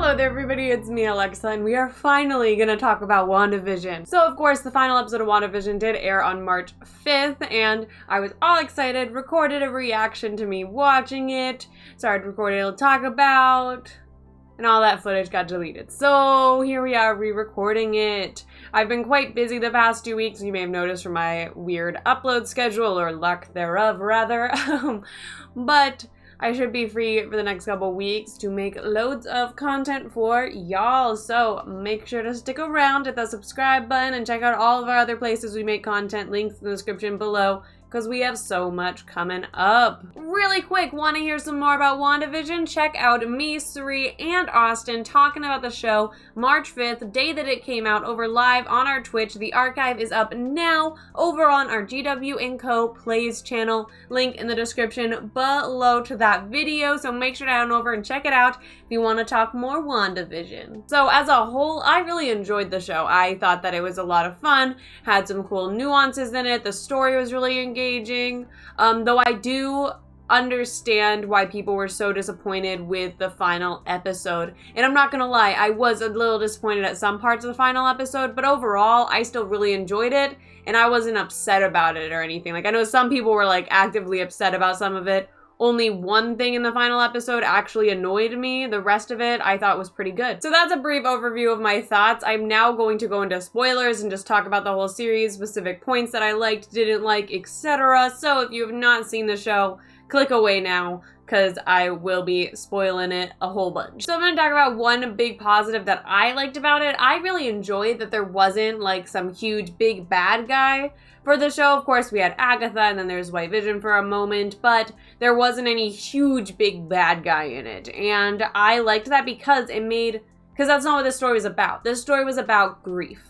Hello there everybody, it's me Alexa, and we are finally gonna talk about WandaVision. So of course the final episode of WandaVision did air on March 5th, and I was all excited, recorded a reaction to me watching it, started recording to talk about, and all that footage got deleted. So here we are re-recording it. I've been quite busy the past 2 weeks, you may have noticed from my weird upload schedule, or lack thereof rather, but I should be free for the next couple weeks to make loads of content for y'all. So make sure to stick around, hit that subscribe button, and check out all of our other places we make content. Links in the description below, because we have so much coming up. Really quick, want to hear some more about WandaVision? Check out me, Suri, and Austin talking about the show March 5th, day that it came out, over live on our Twitch. The archive is up now over on our GW & Co. Plays channel. Link in the description below to that video, so make sure to head on over and check it out if you want to talk more WandaVision. So as a whole, I really enjoyed the show. I thought that it was a lot of fun, had some cool nuances in it, the story was really engaging, though I do understand why people were so disappointed with the final episode. And I'm not gonna lie, I was a little disappointed at some parts of the final episode, but overall, I still really enjoyed it, and I wasn't upset about it or anything. Like, I know some people were like actively upset about some of it. Only one thing in the final episode actually annoyed me. The rest of it I thought was pretty good. So that's a brief overview of my thoughts. I'm now going to go into spoilers and just talk about the whole series, specific points that I liked, didn't like, etc. So if you have not seen the show, click away now, because I will be spoiling it a whole bunch. So I'm going to talk about one big positive that I liked about it. I really enjoyed that there wasn't like some huge big bad guy for the show. Of course, we had Agatha, and then there's White Vision for a moment, but there wasn't any huge big bad guy in it. And I liked that because that's not what this story was about. This story was about grief.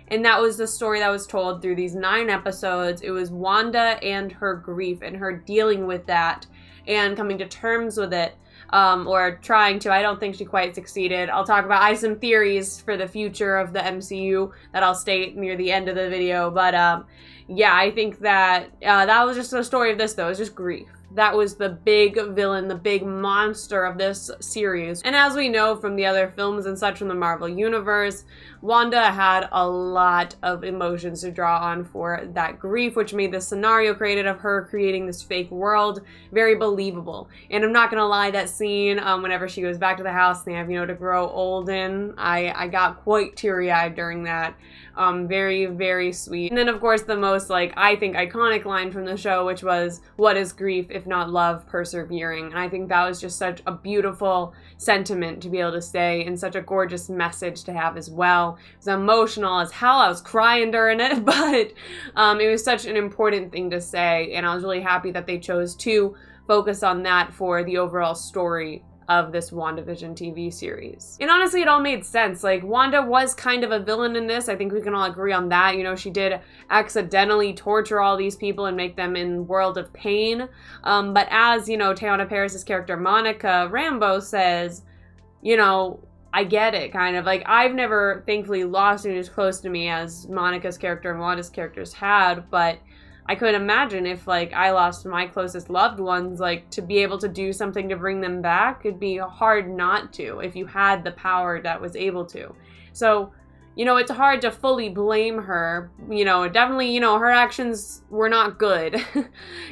And that was the story that was told through these 9 episodes. It was Wanda and her grief and her dealing with that and coming to terms with it, or trying to. I don't think she quite succeeded. I'll talk about, I have some theories for the future of the MCU that I'll state near the end of the video, but yeah, I think that that was just the story of this though. It was just grief. That was the big villain, the big monster of this series. And as we know from the other films and such from the Marvel Universe, Wanda had a lot of emotions to draw on for that grief, which made the scenario created of her creating this fake world very believable. And I'm not gonna lie, that scene whenever she goes back to the house and they have, to grow old in, I got quite teary-eyed during that. Very, very sweet. And then of course the most, I think, iconic line from the show, which was, "What is grief if not love persevering?" And I think that was just such a beautiful sentiment to be able to say, and such a gorgeous message to have as well. It was emotional as hell. I was crying during it, but it was such an important thing to say, and I was really happy that they chose to focus on that for the overall story of this WandaVision TV series. And honestly, it all made sense. Like, Wanda was kind of a villain in this. I think we can all agree on that. She did accidentally torture all these people and make them in world of pain. But as, Teyonah Parris' character Monica Rambeau says, I get it, kind of. Like, I've never, thankfully, lost anyone who's close to me as Monica's character and Wanda's characters had, but I couldn't imagine if, I lost my closest loved ones, to be able to do something to bring them back, it'd be hard not to if you had the power that was able to. So, it's hard to fully blame her. Definitely, her actions were not good.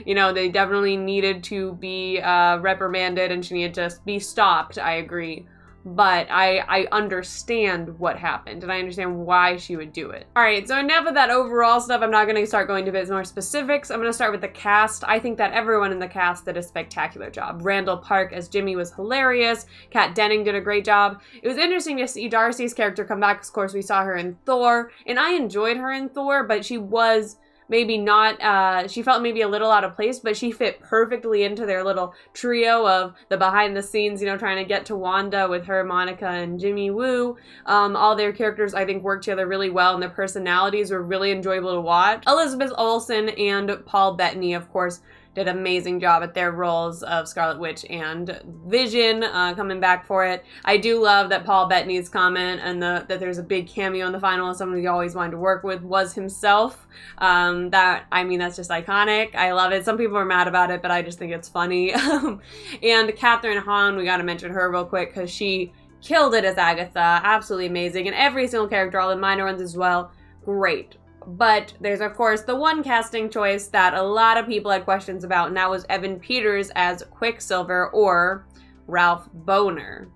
They definitely needed to be reprimanded, and she needed to be stopped, I agree. But I understand what happened, and I understand why she would do it. Alright, so enough of that overall stuff. I'm not going to start going to a bit more specifics. I'm going to start with the cast. I think that everyone in the cast did a spectacular job. Randall Park as Jimmy was hilarious. Kat Denning did a great job. It was interesting to see Darcy's character come back. Of course, we saw her in Thor, and I enjoyed her in Thor, but she was maybe not, she felt maybe a little out of place, but she fit perfectly into their little trio of the behind the scenes, trying to get to Wanda with her, Monica, and Jimmy Woo. All their characters, I think, worked together really well, and their personalities were really enjoyable to watch. Elizabeth Olsen and Paul Bettany, of course, did an amazing job at their roles of Scarlet Witch and Vision, coming back for it. I do love that Paul Bettany's comment and that there's a big cameo in the final, someone he always wanted to work with was himself. That's just iconic. I love it. Some people are mad about it, but I just think it's funny. And Catherine Hahn, we gotta mention her real quick because she killed it as Agatha, absolutely amazing, and every single character, all the minor ones as well, great. But there's, of course, the one casting choice that a lot of people had questions about, and that was Evan Peters as Quicksilver, or Ralph Bohner.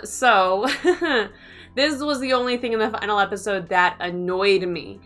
So this was the only thing in the final episode that annoyed me.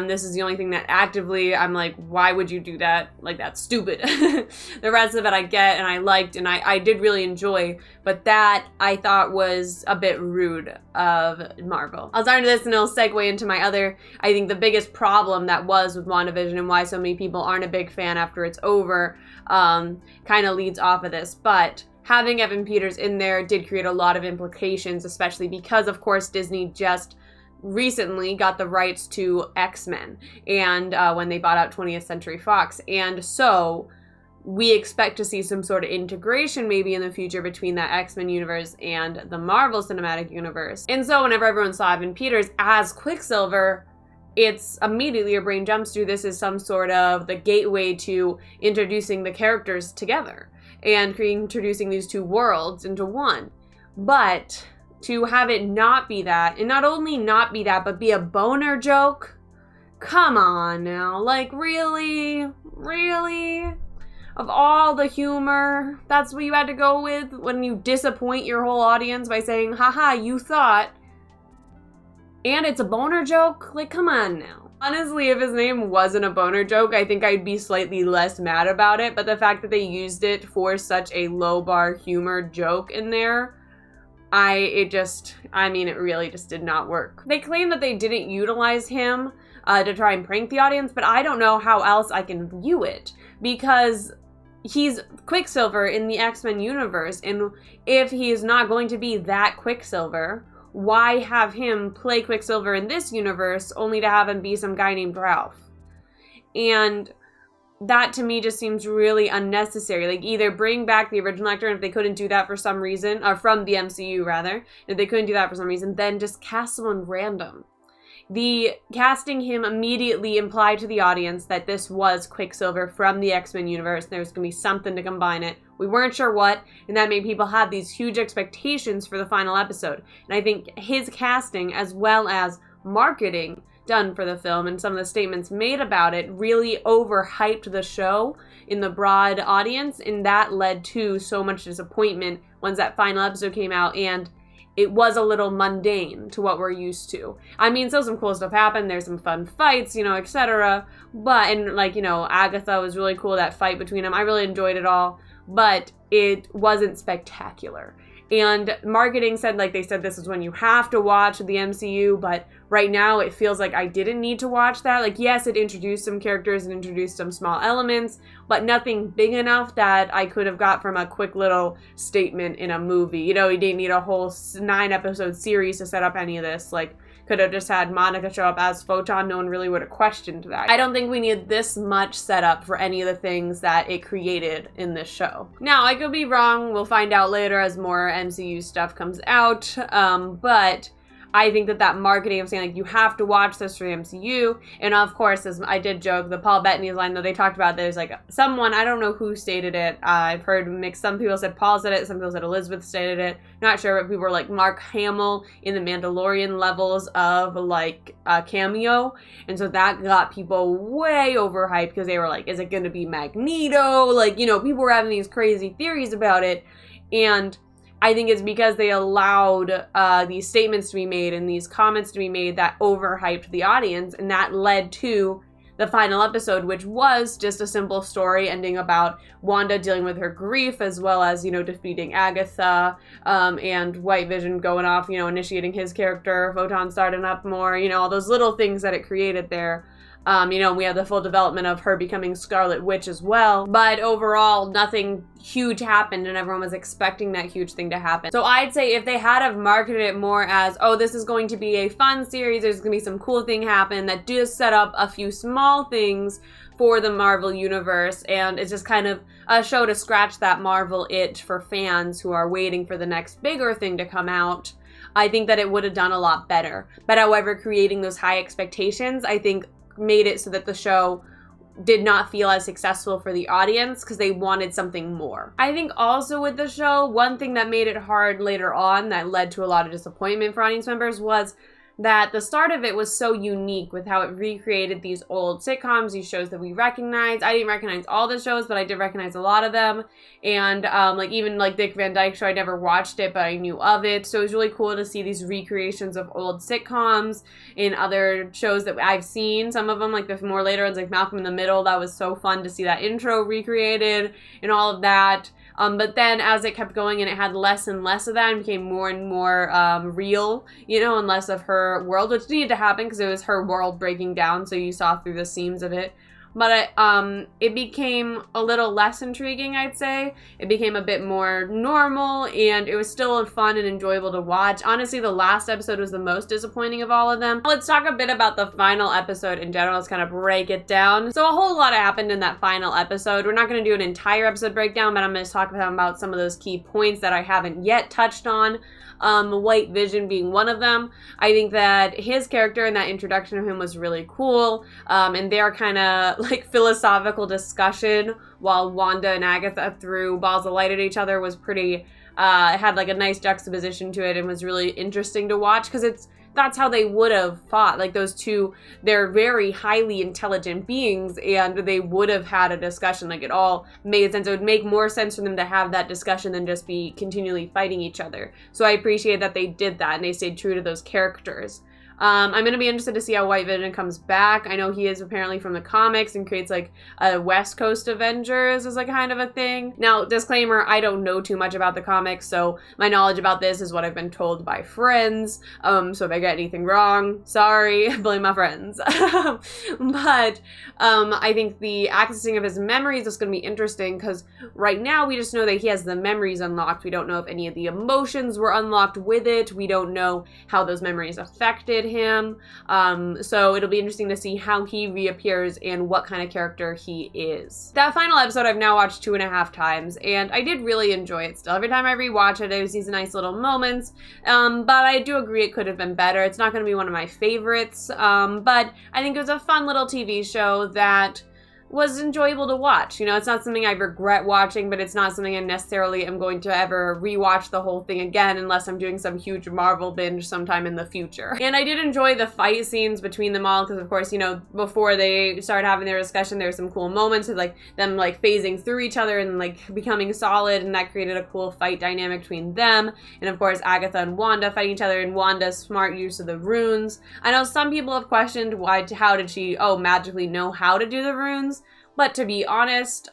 This is the only thing that actively, I'm like, why would you do that? Like, that's stupid. The rest of it I get and I liked and I did really enjoy, but that I thought was a bit rude of Marvel. I'll start into this and it'll segue into my other, I think the biggest problem that was with WandaVision and why so many people aren't a big fan after it's over, kind of leads off of this, but having Evan Peters in there did create a lot of implications, especially because, of course, Disney just recently got the rights to X-Men, and when they bought out 20th Century Fox. And so we expect to see some sort of integration maybe in the future between that X-Men universe and the Marvel Cinematic Universe. And so whenever everyone saw Evan Peters as Quicksilver, it's immediately your brain jumps to this is some sort of the gateway to introducing the characters together and introducing these two worlds into one. But to have it not be that, and not only not be that, but be a boner joke? Come on now, like really? Really? Of all the humor, that's what you had to go with when you disappoint your whole audience by saying, haha, you thought, and it's a boner joke? Like, come on now. Honestly, if his name wasn't a boner joke, I think I'd be slightly less mad about it, but the fact that they used it for such a low bar humor joke in there, it really just did not work. They claim that they didn't utilize him to try and prank the audience, but I don't know how else I can view it, because he's Quicksilver in the X-Men universe, and if he is not going to be that Quicksilver, why have him play Quicksilver in this universe only to have him be some guy named Ralph? And that to me just seems really unnecessary. Like, either bring back the original actor, and if they couldn't do that for some reason, or from the MCU rather, if they couldn't do that for some reason, then just cast someone random. The casting him immediately implied to the audience that this was Quicksilver from the X-Men universe. There was going to be something to combine it. We weren't sure what, and that made people have these huge expectations for the final episode. And I think his casting, as well as marketing done for the film and some of the statements made about it, really overhyped the show in the broad audience, and that led to so much disappointment once that final episode came out, and it was a little mundane to what we're used to. I mean, so some cool stuff happened. There's some fun fights, etc. But, and like, Agatha was really cool, that fight between them. I really enjoyed it all, but it wasn't spectacular. And marketing said, like they said, this is when you have to watch the MCU, but right now it feels like I didn't need to watch that. Like, yes, it introduced some characters and introduced some small elements, but nothing big enough that I could have got from a quick little statement in a movie. You didn't need a whole 9-episode series to set up any of this. Like, could have just had Monica show up as Photon. No one really would have questioned that. I don't think we need this much setup for any of the things that it created in this show. Now, I could be wrong. We'll find out later as more MCU stuff comes out. But I think that marketing of saying, like, you have to watch this for the MCU. And of course, as I did joke, the Paul Bettany line, though, they talked about there's like someone, I don't know who stated it. I've heard mixed. Some people said Paul said it. Some people said Elizabeth stated it. Not sure, but people were like Mark Hamill in the Mandalorian levels of like a cameo. And so that got people way overhyped because they were like, is it going to be Magneto? Like, people were having these crazy theories about it. And I think it's because they allowed these statements to be made and these comments to be made that overhyped the audience, and that led to the final episode, which was just a simple story ending about Wanda dealing with her grief, as well as, defeating Agatha, and White Vision going off, initiating his character, Photon starting up more, all those little things that it created there. We have the full development of her becoming Scarlet Witch as well. But overall, nothing huge happened, and everyone was expecting that huge thing to happen. So I'd say if they had have marketed it more as, oh, this is going to be a fun series, there's going to be some cool thing happen, that does set up a few small things for the Marvel Universe, and it's just kind of a show to scratch that Marvel itch for fans who are waiting for the next bigger thing to come out, I think that it would have done a lot better. But however, creating those high expectations, I think, made it so that the show did not feel as successful for the audience because they wanted something more. I think also with the show, one thing that made it hard later on that led to a lot of disappointment for audience members was that the start of it was so unique with how it recreated these old sitcoms, these shows that we recognize. I didn't recognize all the shows, but I did recognize a lot of them. And like even like Dick Van Dyke Show, I never watched it, but I knew of it. So it was really cool to see these recreations of old sitcoms in other shows that I've seen. Some of them, like the more later ones, like Malcolm in the Middle, that was so fun to see that intro recreated and all of that. But then as it kept going and it had less and less of that and became more and more real, you know, and less of her world, which needed to happen because it was her world breaking down, so you saw through the seams of it. But it became a little less intriguing, I'd say. It became a bit more normal, and it was still fun and enjoyable to watch. Honestly, the last episode was the most disappointing of all of them. Let's talk a bit about the final episode in general. Let's kind of break it down. So a whole lot happened in that final episode. We're not going to do an entire episode breakdown, but I'm going to talk about some of those key points that I haven't yet touched on. White Vision being one of them. I think that his character and that introduction of him was really cool, and their kind of like philosophical discussion while Wanda and Agatha threw balls of light at each other was pretty, it had like a nice juxtaposition to it and was really interesting to watch because that's how they would have fought. Like those two, they're very highly intelligent beings and they would have had a discussion. Like it all made sense. It would make more sense for them to have that discussion than just be continually fighting each other. So I appreciate that they did that and they stayed true to those characters. I'm going to be interested to see how White Vision comes back. I know he is apparently from the comics and creates like a West Coast Avengers is like kind of a thing. Now, disclaimer, I don't know too much about the comics, so my knowledge about this is what I've been told by friends. So if I get anything wrong, sorry, blame my friends. But I think the accessing of his memories is going to be interesting because right now we just know that he has the memories unlocked. We don't know if any of the emotions were unlocked with it. We don't know how those memories affected him. So it'll be interesting to see how he reappears and what kind of character he is. That final episode I've now watched 2.5 times and I did really enjoy it still. Every time I rewatch it, I always see these nice little moments. But I do agree it could have been better. It's not going to be one of my favorites. But I think it was a fun little TV show that was enjoyable to watch. You know, it's not something I regret watching, but it's not something I necessarily am going to ever rewatch the whole thing again unless I'm doing some huge Marvel binge sometime in the future. And I did enjoy the fight scenes between them all because, of course, you know, before they started having their discussion, there were some cool moments of like them like phasing through each other and like becoming solid, and that created a cool fight dynamic between them. And of course, Agatha and Wanda fighting each other and Wanda's smart use of the runes. I know some people have questioned how did she magically know how to do the runes? But to be honest,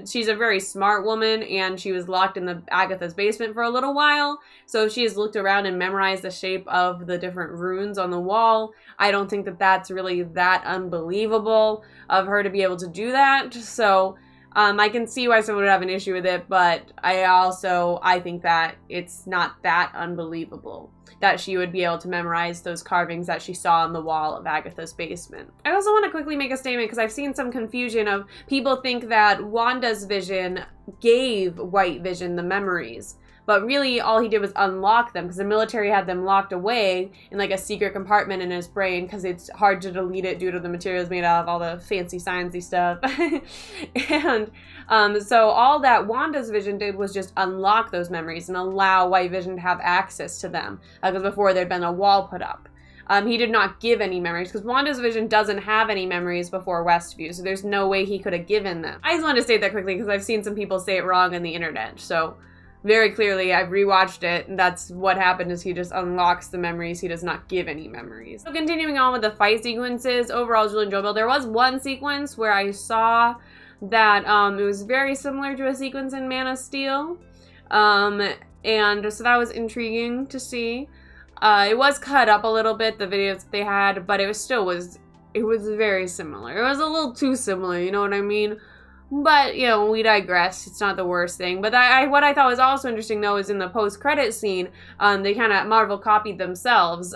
she's a very smart woman and she was locked in the Agatha's basement for a little while. So if she has looked around and memorized the shape of the different runes on the wall, I don't think that that's really that unbelievable of her to be able to do that. So I can see why someone would have an issue with it, but I think that it's not that unbelievable that she would be able to memorize those carvings that she saw on the wall of Agatha's basement. I also want to quickly make a statement because I've seen some confusion of people think that Wanda's vision gave White Vision the memories. But really, all he did was unlock them because the military had them locked away in like a secret compartment in his brain because it's hard to delete it due to the materials made out of all the fancy sciencey stuff. And so all that Wanda's vision did was just unlock those memories and allow White Vision to have access to them because before there'd been a wall put up. He did not give any memories because Wanda's vision doesn't have any memories before Westview, so there's no way he could have given them. I just wanted to state that quickly because I've seen some people say it wrong on the internet, so very clearly, I've rewatched it, and that's what happened is he just unlocks the memories. He does not give any memories. So continuing on with the fight sequences, overall it was really enjoyable. There was one sequence where I saw that it was very similar to a sequence in Man of Steel. And so that was intriguing to see. It was cut up a little bit, the videos that they had, but it was very similar. It was a little too similar, you know what I mean? But, you know, we digress. It's not the worst thing. But what I thought was also interesting, though, is in the post-credit scene, they kind of, Marvel copied themselves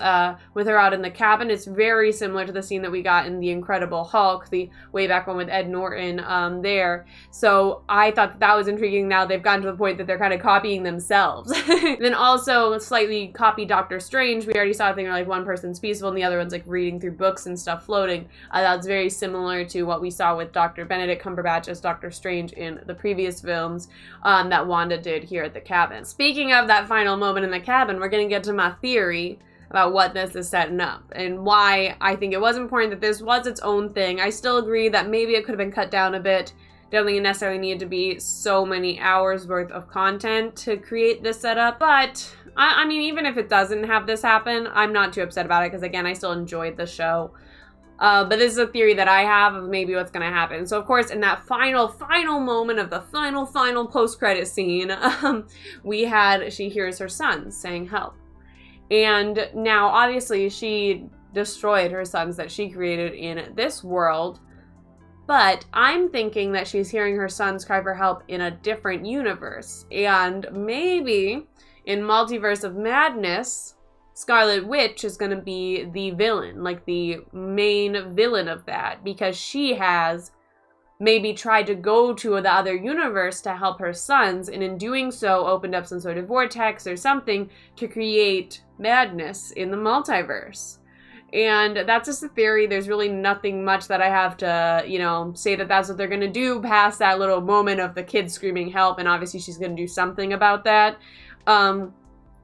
with her out in the cabin. It's very similar to the scene that we got in The Incredible Hulk, the way back one with Ed Norton there. So I thought that was intriguing. Now they've gotten to the point that they're kind of copying themselves. Then also slightly copied Doctor Strange. We already saw a thing where, like, one person's peaceful and the other one's, like, reading through books and stuff floating. That's very similar to what we saw with Dr. Benedict Cumberbatch as Doctor Strange in the previous films that Wanda did here at the cabin. Speaking of that final moment in the cabin, we're going to get to my theory about what this is setting up and why I think it was important that this was its own thing. I still agree that maybe it could have been cut down a bit. Don't think it necessarily needed to be so many hours worth of content to create this setup, but I mean, even if it doesn't have this happen, I'm not too upset about it because, again, I still enjoyed the show. But this is a theory that I have of maybe what's going to happen. So, of course, in that final moment of the final post-credit scene, she hears her sons saying help. And now, obviously, she destroyed her sons that she created in this world. But I'm thinking that she's hearing her sons cry for help in a different universe. And maybe in Multiverse of Madness, Scarlet Witch is going to be the villain, like the main villain of that, because she has maybe tried to go to the other universe to help her sons, and in doing so opened up some sort of vortex or something to create madness in the multiverse. And that's just a theory. There's really nothing much that I have to, you know, say that that's what they're going to do past that little moment of the kid screaming help, and obviously she's going to do something about that.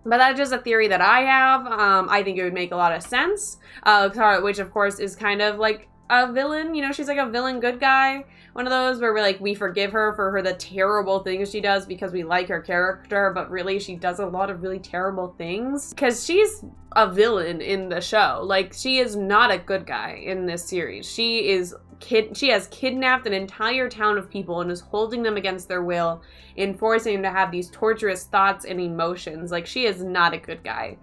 But that's just a theory that I have. I think it would make a lot of sense. Scarlet Witch, of course, is kind of like a villain. You know, she's like a villain good guy. One of those where we forgive her for the terrible things she does because we like her character, but really she does a lot of really terrible things. Because she's a villain in the show. Like, she is not a good guy in this series. She has kidnapped an entire town of people and is holding them against their will and forcing them to have these torturous thoughts and emotions. Like, she is not a good guy.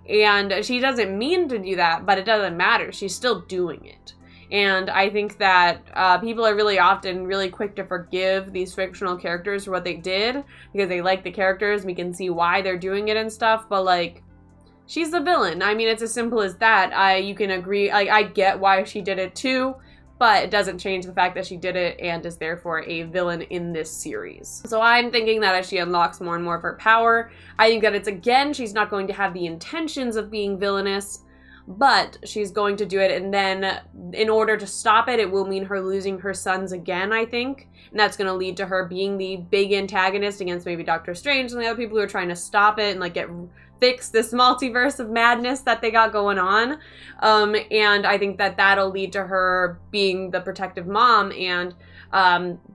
And she doesn't mean to do that, but it doesn't matter. She's still doing it. And I think that people are really often really quick to forgive these fictional characters for what they did because they like the characters. We can see why they're doing it and stuff, but, like, she's the villain. I mean, it's as simple as that. You can agree. I get why she did it too, but it doesn't change the fact that she did it and is therefore a villain in this series. So I'm thinking that as she unlocks more and more of her power, I think that she's not going to have the intentions of being villainous, but she's going to do it, and then in order to stop it, it will mean her losing her sons again, I think. And that's going to lead to her being the big antagonist against maybe Doctor Strange and the other people who are trying to stop it and, like, fix this multiverse of madness that they got going on. And I think that that'll lead to her being the protective mom and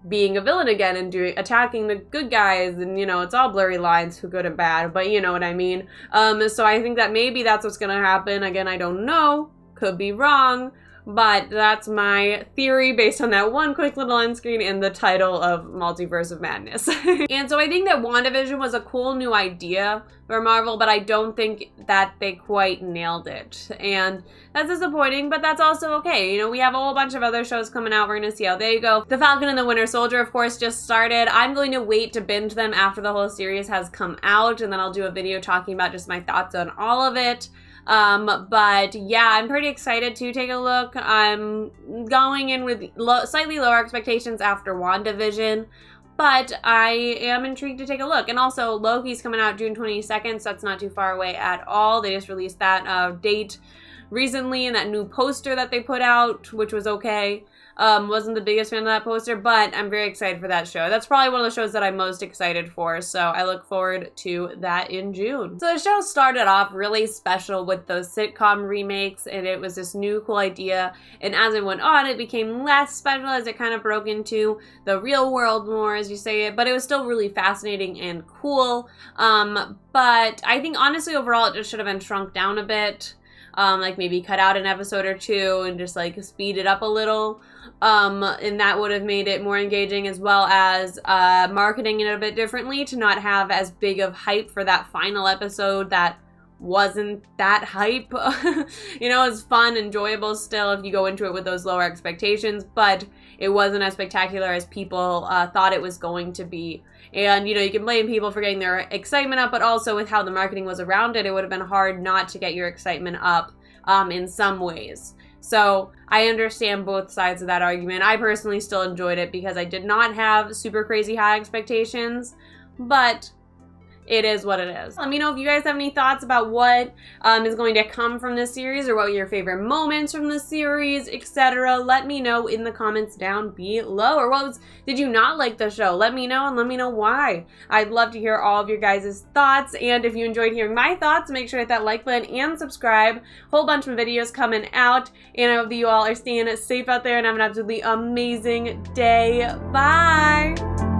being a villain again and attacking the good guys. And, you know, it's all blurry lines for good and bad, but you know what I mean. So I think that maybe that's what's going to happen. Again, I don't know. Could be wrong. But that's my theory based on that one quick little end screen and the title of Multiverse of Madness. And so I think that WandaVision was a cool new idea for Marvel, but I don't think that they quite nailed it. And that's disappointing, but that's also okay. You know, we have a whole bunch of other shows coming out. We're going to see how they go. The Falcon and the Winter Soldier, of course, just started. I'm going to wait to binge them after the whole series has come out, and then I'll do a video talking about just my thoughts on all of it. But yeah, I'm pretty excited to take a look. I'm going in with slightly lower expectations after WandaVision, but I am intrigued to take a look. And also, Loki's coming out June 22nd, so that's not too far away at all. They just released that date recently, and that new poster that they put out, which was okay. Wasn't the biggest fan of that poster, but I'm very excited for that show. That's probably one of the shows that I'm most excited for, so I look forward to that in June. So the show started off really special with those sitcom remakes, and it was this new cool idea, and as it went on, it became less special as it kind of broke into the real world more, as you say it, but it was still really fascinating and cool. But I think honestly overall it just should have been shrunk down a bit. Like maybe cut out an episode or two and just like speed it up a little. And that would have made it more engaging, as well as marketing it a bit differently to not have as big of hype for that final episode that wasn't that hype. You know, it's fun, enjoyable still if you go into it with those lower expectations, but it wasn't as spectacular as people thought it was going to be. And, you know, you can blame people for getting their excitement up, but also with how the marketing was around it, it would have been hard not to get your excitement up in some ways. So I understand both sides of that argument. I personally still enjoyed it because I did not have super crazy high expectations, but it is what it is. Let me know if you guys have any thoughts about what is going to come from this series, or what your favorite moments from the series, etc. Let me know in the comments down below. Or did you not like the show? Let me know, and let me know why. I'd love to hear all of your guys' thoughts, and if you enjoyed hearing my thoughts, make sure to hit that like button and subscribe. Whole bunch of videos coming out, and I hope that you all are staying safe out there and have an absolutely amazing day. Bye!